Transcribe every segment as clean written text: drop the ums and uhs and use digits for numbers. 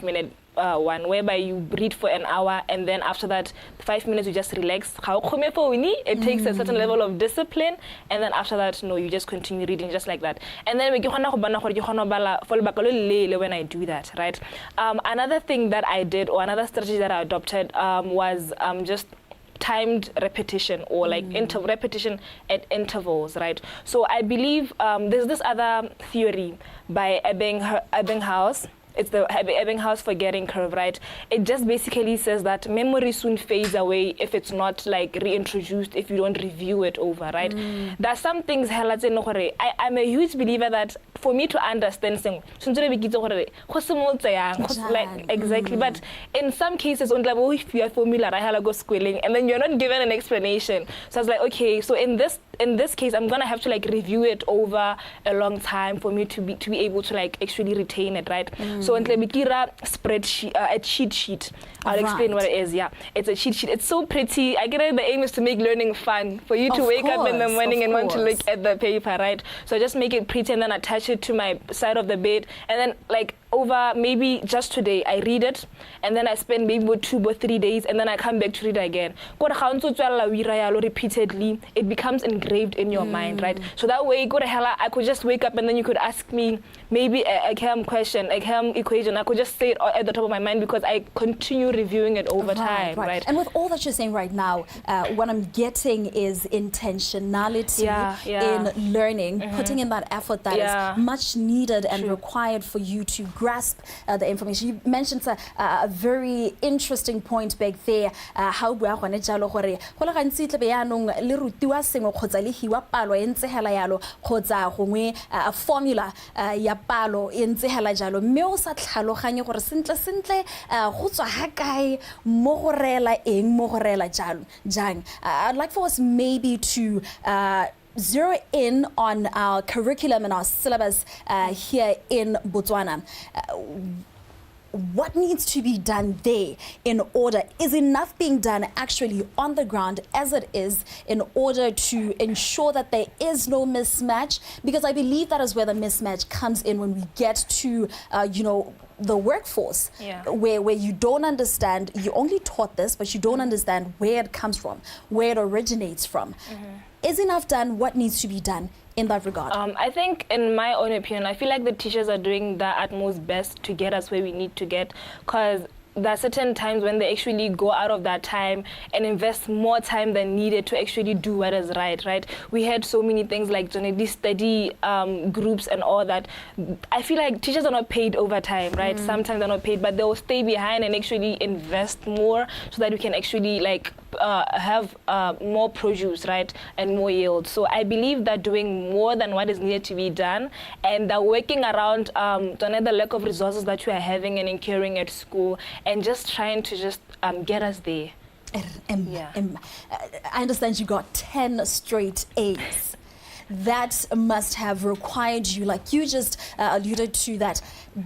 5-minute one, whereby you read for an hour, and then after that 5 minutes you just relax. It takes a certain level of discipline, and then after that, no, you just continue reading just like that. And then when I do that, right? Another thing that I did, or another strategy that I adopted, was just timed repetition, or like repetition at intervals, right? So I believe there's this other theory by Ebbinghaus. It's the Ebbinghaus forgetting curve, right? It just basically says that memory soon fades away if it's not like reintroduced, if you don't review it over, right? There's some things I'm a huge believer that for me to understand things, like exactly. But in some cases, if you are formula, go squilling, and then you're not given an explanation. So I was like, okay, so in this case, I'm gonna have to like review it over a long time for me to be able to like actually retain it, right? So in Tlebikira spreadsheet, a cheat sheet. I'll explain what it is. Yeah, it's a cheat sheet. It's so pretty. I get it. The aim is to make learning fun, for you to wake up in the morning and want to look at the paper, right? So just make it pretty and then attach it to my side of the bed, and then like over maybe just today I read it, and then I spend maybe 2 or 3 days, and then I come back to read again. Repeatedly, it becomes engraved in your mind, right? So that way, I could just wake up and then you could ask me maybe a chem question, a chem equation. I could just say it at the top of my mind because I continue reviewing it over time, right? And with all that you're saying right now, what I'm getting is intentionality in learning, putting in that effort that is much needed and required for you to grasp the information. You mentioned a very interesting point back there, how a formula ya palo e ntse hela jalo mme o sa tlhaloganye gore sentle go tswa ha kae mo go rela eng mo go rela jalo jang. I'd like for us maybe to zero in on our curriculum and our syllabus here in Botswana. What needs to be done there in order? Is enough being done actually on the ground as it is in order to ensure that there is no mismatch? Because I believe that is where the mismatch comes in when we get to, the workforce, where you don't understand, you only taught this, but you don't understand where it comes from, where it originates from. Is enough done? What needs to be done in that regard? I think, in my own opinion, I feel like the teachers are doing their utmost best to get us where we need to get, because there are certain times when they actually go out of that time and invest more time than needed to actually do what is right? We had so many things like these study groups and all that. I feel like teachers are not paid overtime, right? Sometimes they're not paid, but they will stay behind and actually invest more so that we can actually like have more produce, right? And more yield. So I believe that doing more than what is needed to be done, and they're working around the lack of resources that we are having and incurring at school, and just trying to just get us there. I understand you got 10 straight A's. That must have required you, like you just alluded to, that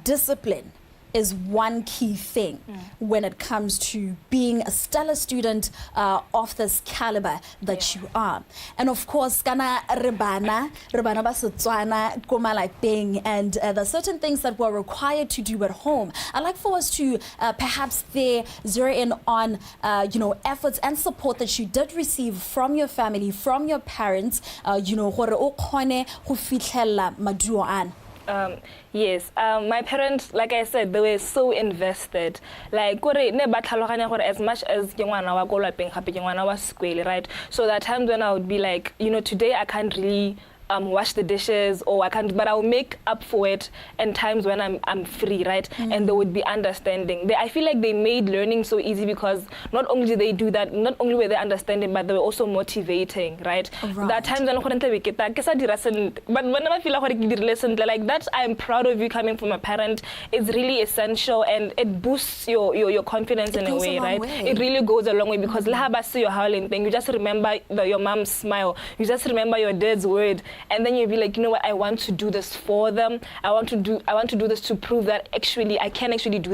discipline is one key thing when it comes to being a stellar student of this caliber that you are. And of course, kana rebana ba Setswana ko malapeng, and the certain things that we're required to do at home. I'd like for us to perhaps there zero in on efforts and support that you did receive from your family, from your parents, gore o kgone go fitlhella maduo ana. Yes, my parents, like I said, they were so invested. Like, as much as right? So there are times when I would be like, today I can't really wash the dishes, or I can't, but I'll make up for it in times when I'm free, right? And they would be understanding. I feel like they made learning so easy because not only did they do that, not only were they understanding, but they were also motivating, right? There are times when but whenever I feel like that, I'm proud of you coming from a parent. It's really essential, and it boosts your confidence in a way, right? It really goes a long way, because your howling thing, you just remember your mom's smile, you just remember your dad's word, and then you'll be like, you know what, I want to do this for them. I want to do this to prove that actually I can actually do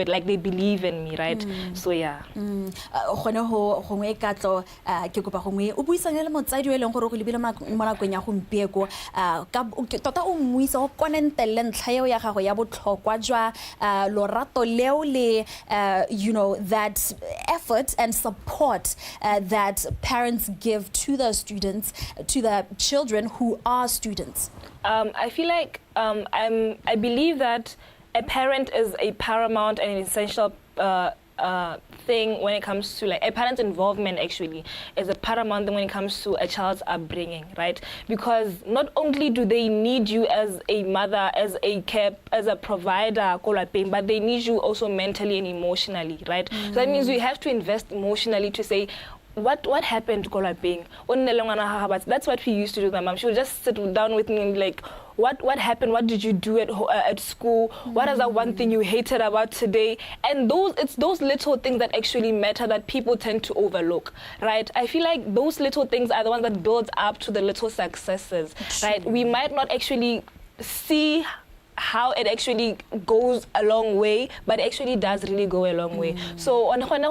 it, like they believe in me, right? So yeah. Gone ho gongwe Katlo ke kopa gongwe o buisane le motsadi o leng gore go lebile mo nakong ya gompieko ka tota o mmuisa o konentelle ntlha ya gago ya botlhokwa jwa lorato leo le you know, that effort and support that parents give to their students, to their children who are students. I feel like I believe that a parent is a paramount and essential thing when it comes to, like, a parent's involvement actually is a paramount thing when it comes to a child's upbringing, right? Because not only do they need you as a mother, as a care, as a provider, but they need you also mentally and emotionally, right? So that means we have to invest emotionally to say, what happened, Kolaping? That's what we used to do with my mom. She would just sit down with me and be like, what happened? What did you do at school? What is that one thing you hated about today? And it's those little things that actually matter that people tend to overlook, right? I feel like those little things are the ones that build up to the little successes, right? We might not actually see how it actually goes a long way, but it actually does really go a long way. So I'm going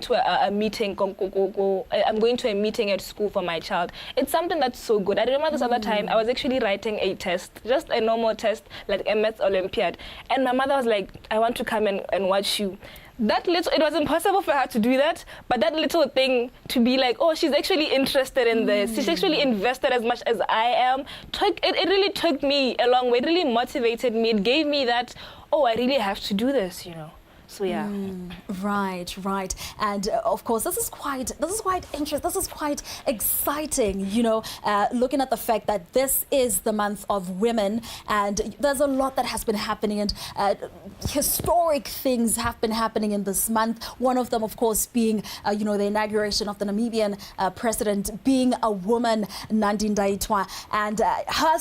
to a meeting. I'm going to a meeting at school for my child. It's something that's so good. I remember this other time I was actually writing a test, just a normal test, like a maths Olympiad, and my mother was like, "I want to come and watch you." It was impossible for her to do that, but that little thing to be like, oh, she's actually interested in this, she's actually invested as much as I am, it really took me a long way. It really motivated me. It gave me that, oh, I really have to do this, you know. So yeah. Right. And of course, this is quite interesting. This is quite exciting, you know, looking at the fact that this is the month of women, and there's a lot that has been happening, and historic things have been happening in this month. One of them, of course, being, you know, the inauguration of the Namibian president being a woman, Nandi Ndaitwah, and her,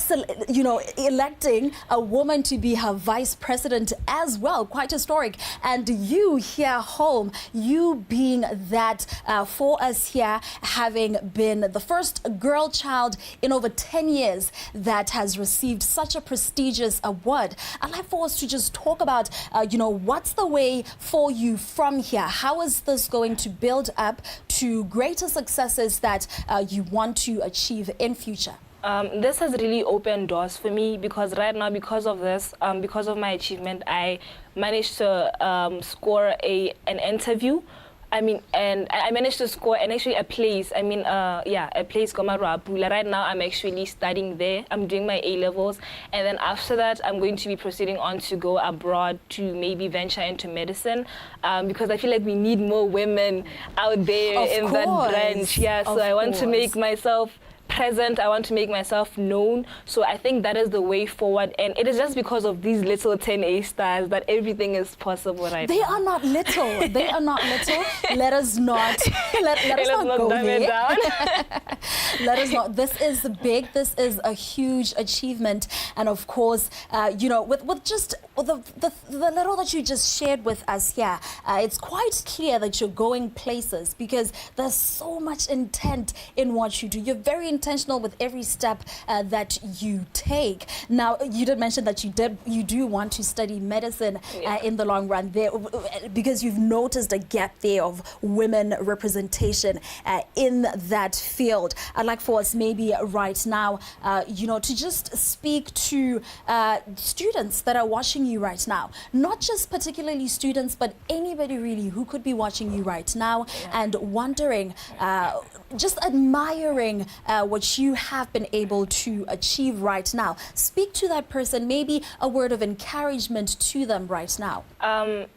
you know, electing a woman to be her vice president as well. Quite historic. And you here home, you being that for us here, having been the first girl child in over 10 years that has received such a prestigious award, I'd like for us to just talk about, you know, what's the way for you from here? How is this going to build up to greater successes that you want to achieve in future? This has really opened doors for me, because right now, because of this, because of my achievement, I managed to score an interview. And I managed to score actually a place. A place Gomarapula. Right now, I'm actually studying there. I'm doing my A-levels, and then after that, I'm going to be proceeding on to go abroad to maybe venture into medicine, because I feel like we need more women out there in that branch. Yeah, so I want to make myself present. I want to make myself known. So I think that is the way forward, and it is just because of these little 10 A stars that everything is possible right now. They are not little. They are not little. Let us not go there. Let us not. This is big. This is a huge achievement, and of course, you know, with just the little that you just shared with us here, it's quite clear that you're going places, because there's so much intent in what you do. You're very intentional with every step that you take. Now, you did mention that you do want to study medicine in the long run there, because you've noticed a gap there of women representation in that field. I'd like for us maybe right now, you know, to just speak to students that are watching you right now. Not just particularly students, but anybody really who could be watching you right now and wondering, just admiring what you have been able to achieve right now. Speak to that person, maybe a word of encouragement to them right now.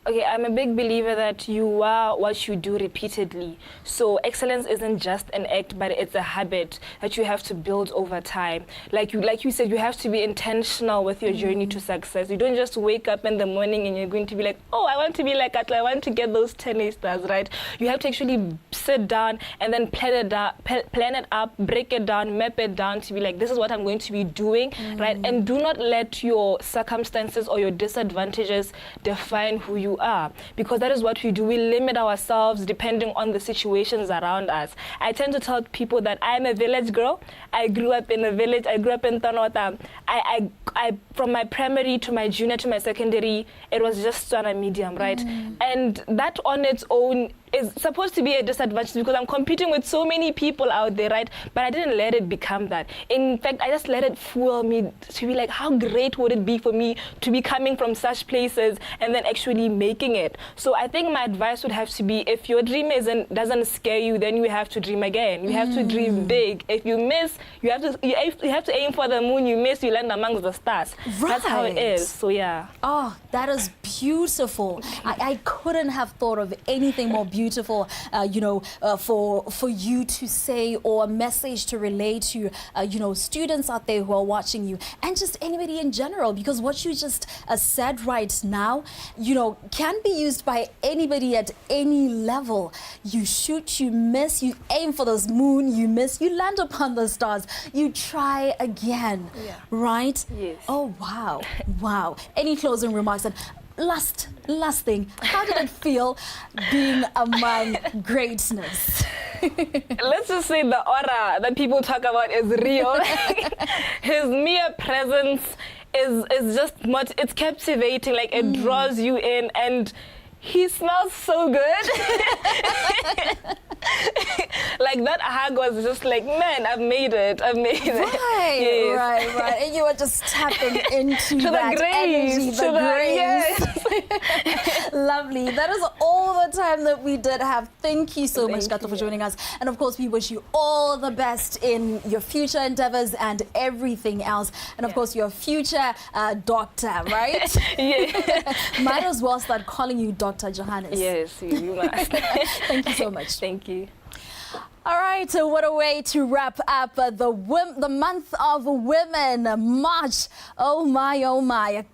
Okay, I'm a big believer that you are what you do repeatedly. So excellence isn't just an act, but it's a habit that you have to build over time. Like you said, you have to be intentional with your journey to success. You don't just wake up in the morning and you're going to be like, oh, I want to be like Katlo, I want to get those 10 stars, right? You have to actually sit down and then plan it up, break it down, map it down to be like, this is what I'm going to be doing, right? And do not let your circumstances or your disadvantages define who you are, because that is what we do. We limit ourselves depending on the situations around us. I tend to tell people that I'm a village girl. I grew up in a village. I grew up in Tanota. I from my primary to my junior to my secondary, it was just Tswana medium, right? And that on its own is supposed to be a disadvantage because I'm competing with so many people out there, right? But I didn't let it become that. In fact, I just let it fool me to be like, how great would it be for me to be coming from such places and then actually making it? So I think my advice would have to be, if your dream doesn't scare you, then you have to dream again. You have to dream big. If you miss, you have to aim for the moon. You miss, you land amongst the stars. Right. That's how it is. So yeah. Oh, that is beautiful. I couldn't have thought of anything more beautiful, for you to say, or a message to relay to, students out there who are watching you, and just anybody in general, because what you just said right now, can be used by anybody at any level. You shoot, you miss, you aim for this moon, you miss, you land upon the stars, you try again, right? Yes. Oh, wow. Wow. Any closing remarks? And last thing, how did it feel being among greatness? Let's just say the aura that people talk about is real. His mere presence is just much, it's captivating, like it draws you in, and he smells so good. Like that hug was just like, man, I've made it. Right, Yes. right. And you were just tapping into To that the grace, energy, the grace. yes. Lovely. That is all the time that we did have. Thank you so much, Katlo, for joining us. And of course, we wish you all the best in your future endeavors and everything else. And of course, your future doctor, right? Yeah. Might as well start calling you Dr. Johannes. Yes, you must. Thank you so much. Thank you. All right, so what a way to wrap up the month of women, March. Oh my,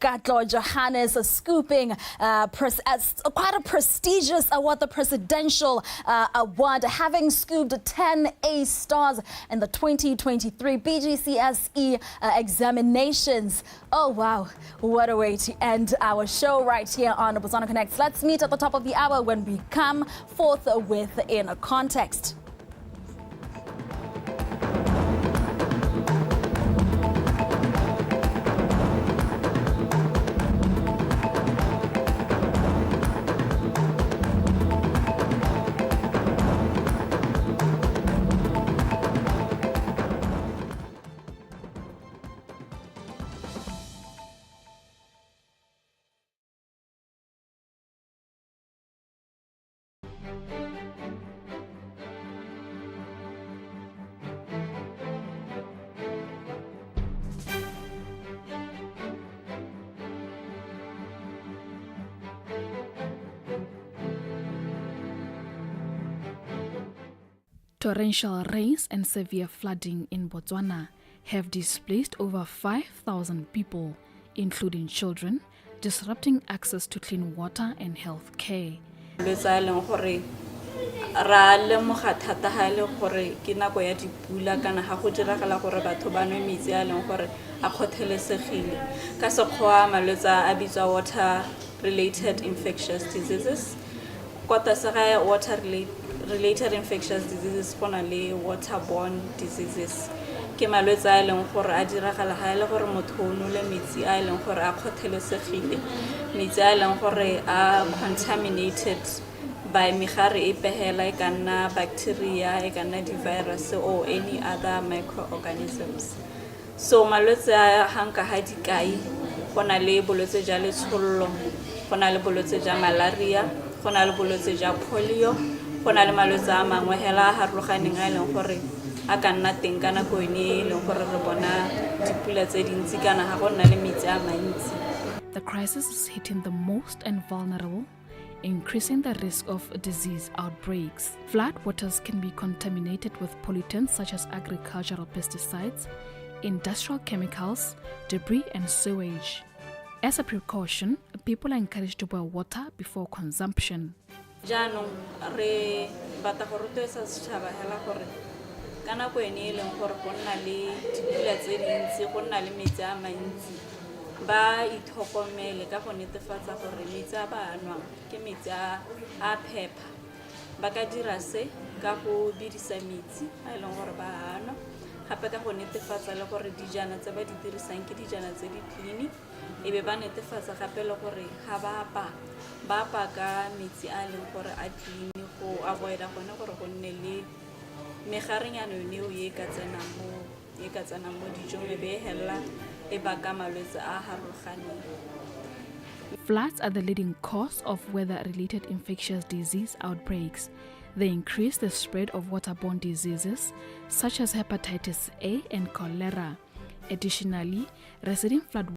Katlo Johannes scooping quite a prestigious award, the Presidential Award, having scooped 10 A stars in the 2023 BGCSE examinations. Oh wow, what a way to end our show right here on Botswana Connects. Let's meet at the top of the hour when we come forth with In a Context. Torrential rains and severe flooding in Botswana have displaced over 5,000 people, including children, disrupting access to clean water and health care. Ra lemoga thata ha ile gore ke nako ya dipula kana ha go diragala gore batho ba nwe metsi a leng gore a khothelesegile ka sekgwa malwetse a bitswa water related infectious diseases kota se ga water related infectious diseases gona le waterborne diseases ke malwetse a leng gore a diragala ha ile gore motho o nole metsi a leng gore a khothelesegile metsi a leng gore a contaminated by megare e pehela e kana bacteria e kana di virus or any other microorganisms. So malwetse a hanka ha dikai gona le bolwetse ja letshollo gona le bolwetse ja malaria gona le bolwetse ja polio gona le malwetse a mangwe hela a harologaneng a leng gore a ka nna teng kana go ene le gore re bona dipula tse dintsi kana ha gona le metsi a mantsi. The crisis is hitting the most and vulnerable, increasing the risk of disease outbreaks. Flood waters can be contaminated with pollutants such as agricultural pesticides, industrial chemicals, debris and sewage. As a precaution, people are encouraged to boil water before consumption. Jaanong re bata go rotloetsa setšhaba hela gore ka nako ene e leng gore go nna le dipula tse dintsi go nna le metsi a mantsi ba itlhokomele ka go netefatsa gore metsi a ba nwang ke metsi a phepa ba ka dira se ka go bidisa metsi a leng gore ba nwa gape ka go netefatsa le gore dijana tse ba di dirisang ke dijana tse di clean e be ba netefatsa gape le gore ga ba apa ka metsi a leng gore a clean go avoida gone gore go nne le megarenyano yone e ka tsenang mo dijong e be hella e baka malwetse a harologaneng. Floods are the leading cause of weather-related infectious disease outbreaks. They increase the spread of waterborne diseases such as hepatitis A and cholera. Additionally, receding flood